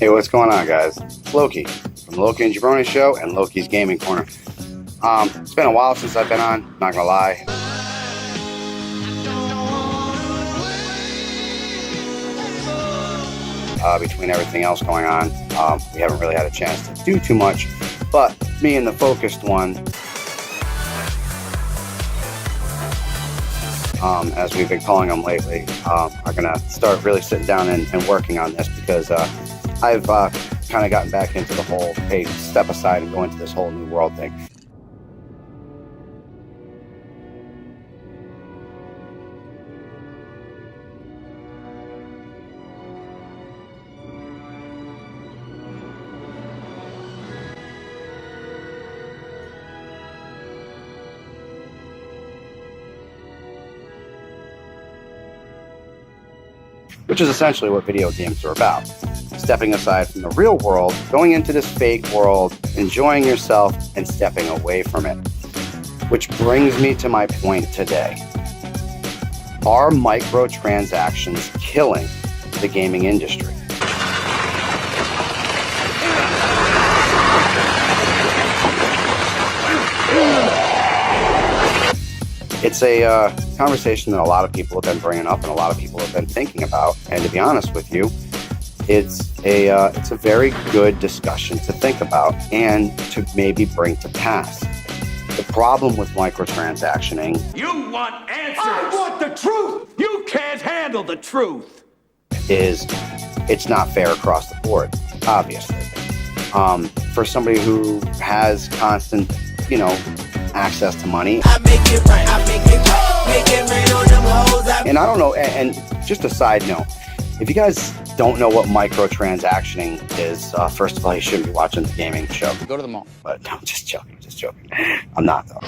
Hey, what's going on, guys? It's Loki from the Loki and Jabroni Show and Loki's Gaming Corner. It's been a while since I've been on, not gonna lie. Between everything else going on, we haven't really had a chance to do too much, but me and the focused one, as we've been calling them lately, are gonna start really sitting down and working on this, because I've kind of gotten back into the whole, hey, step aside and go into this whole new world thing. Which is essentially what video games are about. Stepping aside from the real world, going into this fake world, enjoying yourself, and stepping away from it. Which brings me to my point today. Are microtransactions killing the gaming industry? It's a conversation that a lot of people have been bringing up and a lot of people have been thinking about. And to be honest with you, it's a very good discussion to think about and to maybe bring to pass. The problem with microtransactioning... You want answers! I want the truth! You can't handle the truth! ...is it's not fair across the board, obviously. For somebody who has constant, access to money. I make it right, I make it rain on them hoes. And I don't know, and just a side note, if you guys don't know what microtransactioning is, first of all, you shouldn't be watching the gaming show. Go to the mall. But no, just joking. I'm not, though.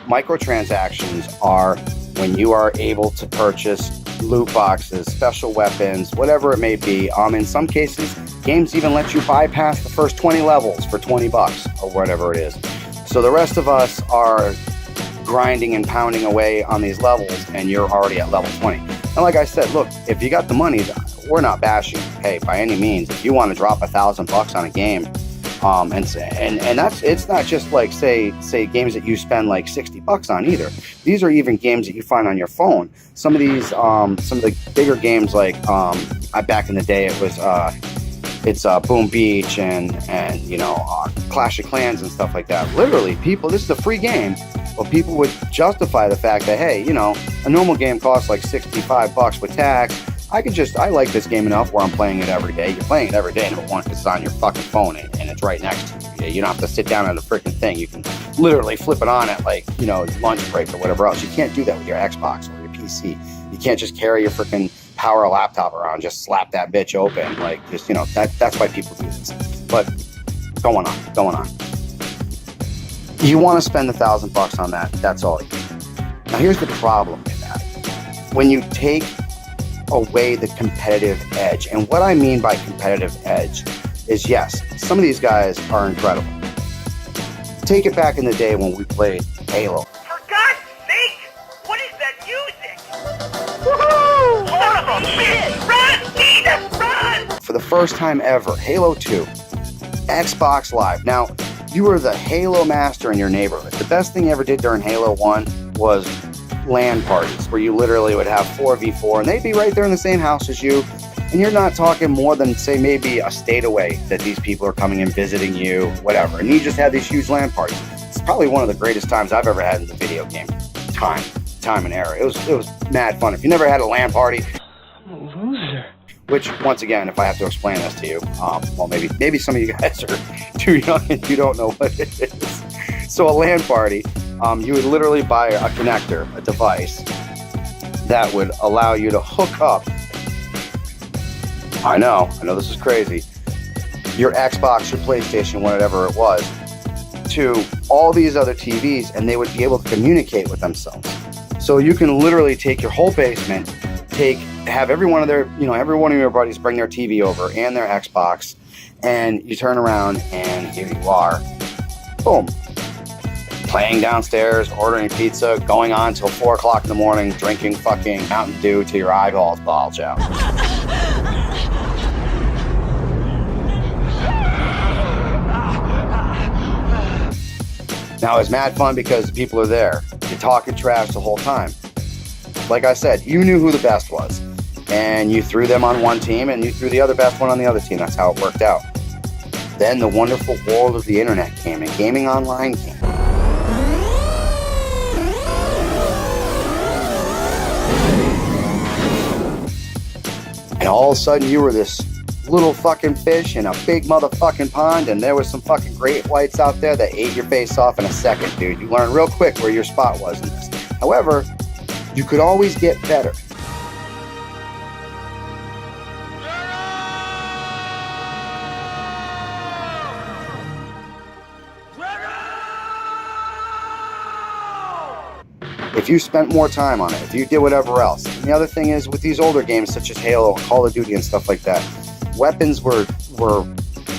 Microtransactions are when you are able to purchase loot boxes, special weapons, whatever it may be. In some cases, games even let you bypass the first 20 levels for $20 or whatever it is. So the rest of us are grinding and pounding away on these levels, and you're already at level 20. And like I said, look, if you got the money, we're not bashing. Hey, by any means, if you want to drop $1,000 on a game, and that's, it's not just like say games that you spend like $60 on either. These are even games that you find on your phone. Some of these, some of the bigger games, like back in the day, it's Boom Beach and Clash of Clans and stuff like that. Literally, people, this is a free game, but people would justify the fact that, hey, a normal game costs like $65 with tax. I like this game enough where I'm playing it every day. You're playing it every day, number one, because it's on your fucking phone and it's right next to you. You don't have to sit down at a freaking thing. You can literally flip it on at lunch break or whatever else. You can't do that with your Xbox or your PC. You can't just carry your freaking power laptop around, just slap that bitch open. That's why people do this. But going on. You want to spend $1,000 on that, that's all you do. Now here's the problem with that. When you take away the competitive edge, and what I mean by competitive edge is, yes, some of these guys are incredible. Take it back in the day when we played Halo. For God's sake, what is that music? Woohoo! Horrible shit! Run, Jesus, run! For the first time ever, Halo 2, Xbox Live. Now, you were the Halo master in your neighborhood. The best thing you ever did during Halo 1 was LAN parties, where you literally would have 4v4, and they'd be right there in the same house as you, and you're not talking more than, say, maybe a state away that these people are coming and visiting you, whatever, and you just had these huge LAN parties. It's probably one of the greatest times I've ever had in the video game time and era. It was mad fun. If you never had a LAN party, I'm a loser. which, once again, if I have to explain this to you, well, maybe some of you guys are too young and you don't know what it is. So a LAN party, you would literally buy a connector, a device that would allow you to hook up, I know this is crazy, your Xbox, your PlayStation, whatever it was, to all these other TVs, and they would be able to communicate with themselves. So you can literally take your whole basement, have every one of your buddies bring their TV over and their Xbox, and you turn around and here you are, boom, playing downstairs, ordering pizza, going on till 4 o'clock in the morning, drinking fucking Mountain Dew till your eyeballs bulge out. Now, it's mad fun because people are there. You're talking trash the whole time. Like I said, you knew who the best was. And you threw them on one team and you threw the other best one on the other team. That's how it worked out. Then the wonderful world of the internet came and gaming online came. And all of a sudden you were this little fucking fish in a big motherfucking pond, and there was some fucking great whites out there that ate your face off in a second, dude. You learned real quick where your spot was in this. However, you could always get better. If you spent more time on it, if you did whatever else. And the other thing is, with these older games such as Halo, Call of Duty and stuff like that, weapons were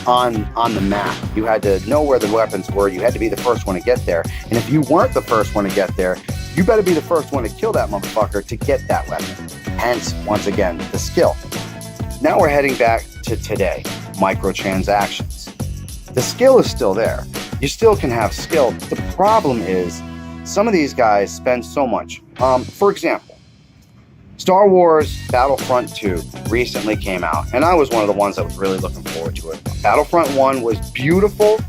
on the map. You had to know where the weapons were. You had to be the first one to get there. And if you weren't the first one to get there, you better be the first one to kill that motherfucker to get that weapon. Hence, once again, the skill. Now we're heading back to today, microtransactions. The skill is still there. You still can have skill. The problem is, some of these guys spend so much. For example, Star Wars Battlefront 2 recently came out, and I was one of the ones that was really looking forward to it. Battlefront 1 was beautiful.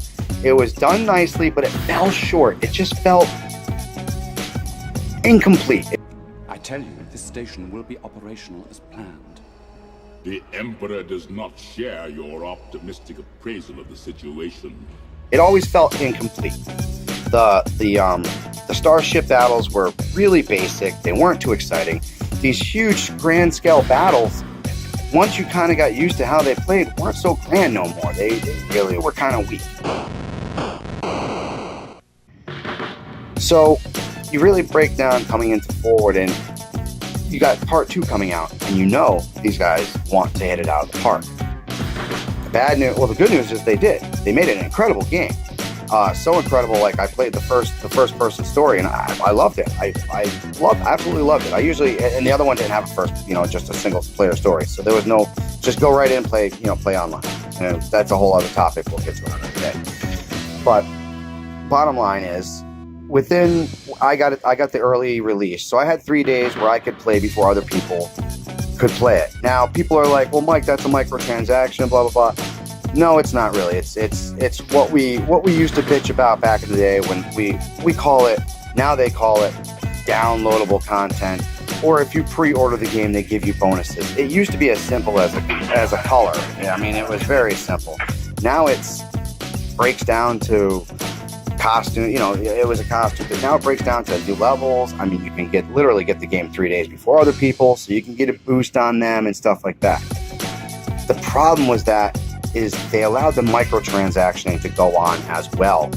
It was done nicely, but it fell short. It just felt incomplete. I tell you, this station will be operational as planned. The Emperor does not share your optimistic appraisal of the situation. It always felt incomplete. The starship battles were really basic. They weren't too exciting. These huge grand scale battles, once you kind of got used to how they played, weren't so grand no more. They really were kind of weak. So you really break down coming into Forward, and you got part 2 coming out, and you know these guys want to hit it out of the park. The bad news, well, the good news is they did. They made an incredible game. So incredible, like I played the first person story, and I loved it. I absolutely loved it. I usually, and the other one didn't have a first, just a single player story. So there was no, just go right in, play online. And that's a whole other topic we'll get to another day. But bottom line is, I got the early release. So I had 3 days where I could play before other people could play it. Now people are like, well, Mike, that's a microtransaction, blah, blah, blah. No, it's not really. It's what we used to bitch about back in the day when we call it, now they call it downloadable content, or if you pre-order the game, they give you bonuses. It used to be as simple as a color. I mean, it was very simple. Now it's breaks down to costume. It was a costume, but now it breaks down to new levels. I mean, you can literally get the game 3 days before other people, so you can get a boost on them and stuff like that. The problem was that they allowed the microtransactioning to go on as well.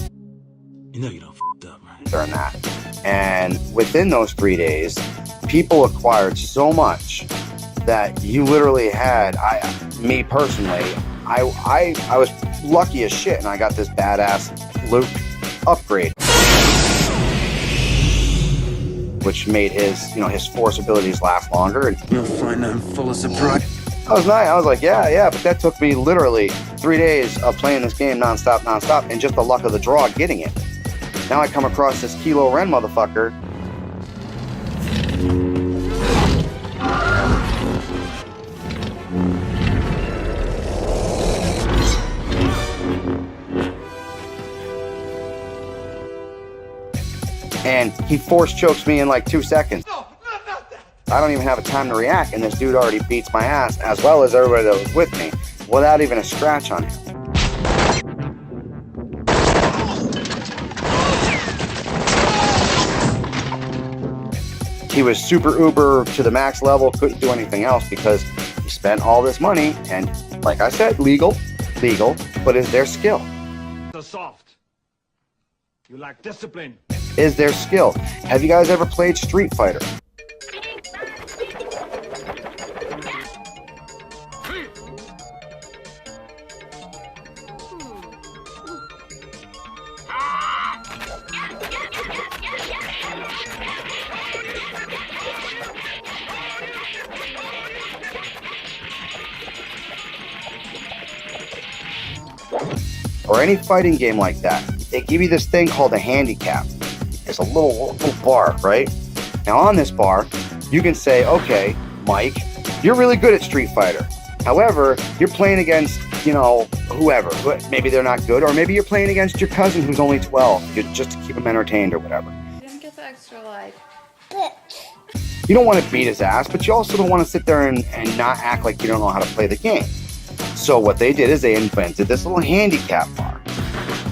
You know you don't f***ed up, right? During that. And within those 3 days, people acquired so much that you literally had, me personally, I was lucky as shit, and I got this badass Luke upgrade, which made his force abilities last longer. And You'll find I'm full of surprise. that was nice. I was like, yeah, but that took me literally 3 days of playing this game nonstop, and just the luck of the draw getting it. Now I come across this Kylo Ren motherfucker. And he force chokes me in like 2 seconds. I don't even have a time to react, and this dude already beats my ass, as well as everybody that was with me, without even a scratch on him. He was super uber to the max level, couldn't do anything else because he spent all this money, and like I said, legal, but is there skill? So soft. You lack discipline. Is there skill? Have you guys ever played Street Fighter? or any fighting game like that, they give you this thing called a handicap. It's a little bar, right? Now on this bar, you can say, okay, Mike, you're really good at Street Fighter. However, you're playing against, you know, whoever. Maybe they're not good, or maybe you're playing against your cousin who's only 12, just to keep him entertained or whatever. You don't get the extra life. You don't want to beat his ass, but you also don't want to sit there and not act like you don't know how to play the game. So what they did is they invented this little handicap bar.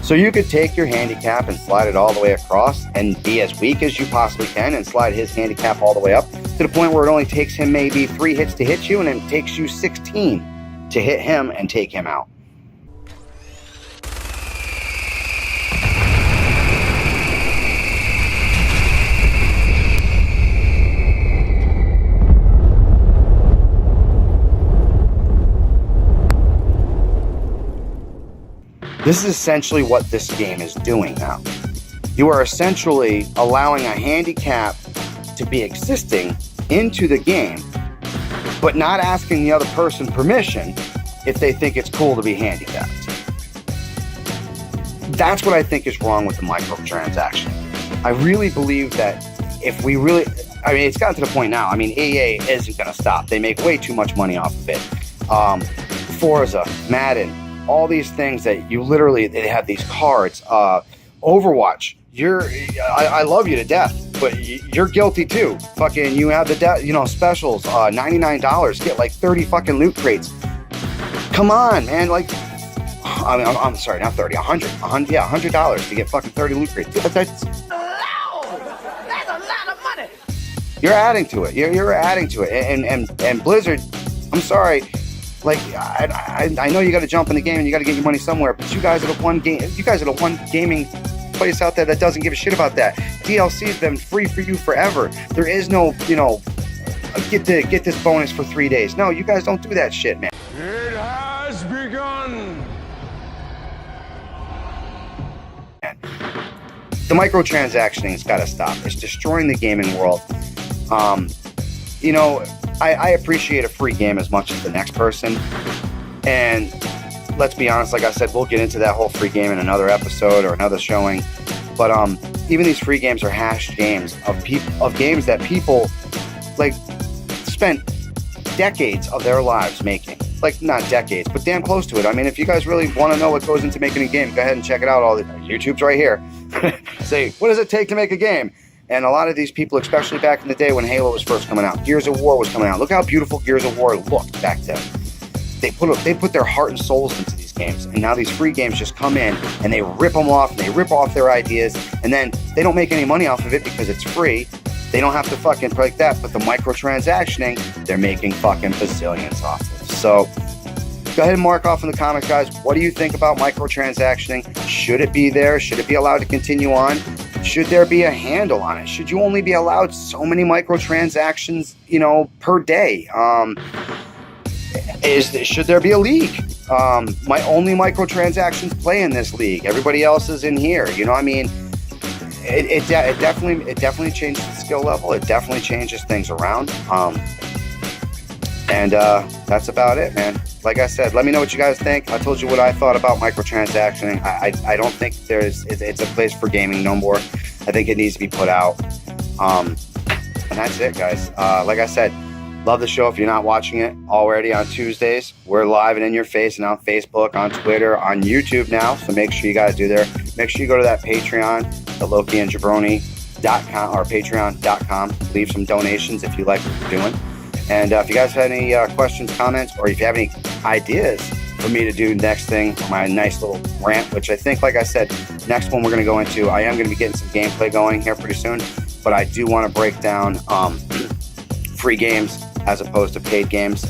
So you could take your handicap and slide it all the way across and be as weak as you possibly can and slide his handicap all the way up to the point where it only takes him maybe 3 hits to hit you, and then it takes you 16 to hit him and take him out. This is essentially what this game is doing now. You are essentially allowing a handicap to be existing into the game, but not asking the other person permission if they think it's cool to be handicapped. That's what I think is wrong with the microtransaction. I really believe that if we really, I mean, it's gotten to the point now, I mean, EA isn't going to stop. They make way too much money off of it. Forza, Madden, all these things that you literally, they have these cards. Overwatch, I love you to death, but you're guilty too. Fucking, you have the specials, $99, get like 30 fucking loot crates. Come on, man, like, I'm sorry, not 30, $100 to get fucking 30 loot crates. That's a lot of money. You're adding to it. You're adding to it, and Blizzard, I'm sorry. Like, I know you got to jump in the game and you got to get your money somewhere, but you guys are the one gaming place out there that doesn't give a shit about that. DLC's been free for you forever. There is no, get this bonus for 3 days. No, you guys don't do that shit, man. It has begun. The microtransactioning's got to stop. It's destroying the gaming world. I appreciate a free game as much as the next person, and let's be honest, like I said, we'll get into that whole free game in another episode or another showing, but even these free games are hashed games of games that people like spent decades of their lives making. Like, not decades, but damn close to it. I mean, if you guys really want to know what goes into making a game, go ahead and check it out. All the YouTube's right here. Say, what does it take to make a game? And a lot of these people, especially back in the day when Halo was first coming out, Gears of War was coming out. Look how beautiful Gears of War looked back then. They put their heart and souls into these games, and now these free games just come in and they rip them off, and they rip off their ideas, and then they don't make any money off of it because it's free. They don't have to fucking like that, but the microtransactioning, they're making fucking bazillions off of. So go ahead and mark off in the comments, guys. What do you think about microtransactioning? Should it be there? Should it be allowed to continue on? Should there be a handle on it? Should you only be allowed so many microtransactions, per day? Should there be a league? My only microtransactions play in this league. Everybody else is in here. I mean, it definitely changes the skill level. It definitely changes things around. And that's about it, man. Like I said, let me know what you guys think. I told you what I thought about microtransactioning. I don't think it's a place for gaming no more. I think it needs to be put out. And that's it, guys. Like I said, love the show. If you're not watching it already on Tuesdays, we're live and in your face and on Facebook, on Twitter, on YouTube now. So make sure you guys do there. Make sure you go to that Patreon, the LokiandJabroni.com or Patreon.com. Leave some donations if you like what we're doing. And if you guys have any questions, comments, or if you have any ideas for me to do next thing, my nice little rant, which I think, like I said, next one we're going to go into, I am going to be getting some gameplay going here pretty soon, but I do want to break down free games as opposed to paid games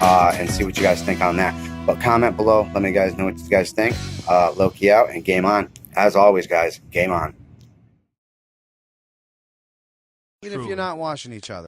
and see what you guys think on that. But comment below, let me guys know what you guys think. Loki out and game on. As always, guys, game on. Even if you're not watching each other.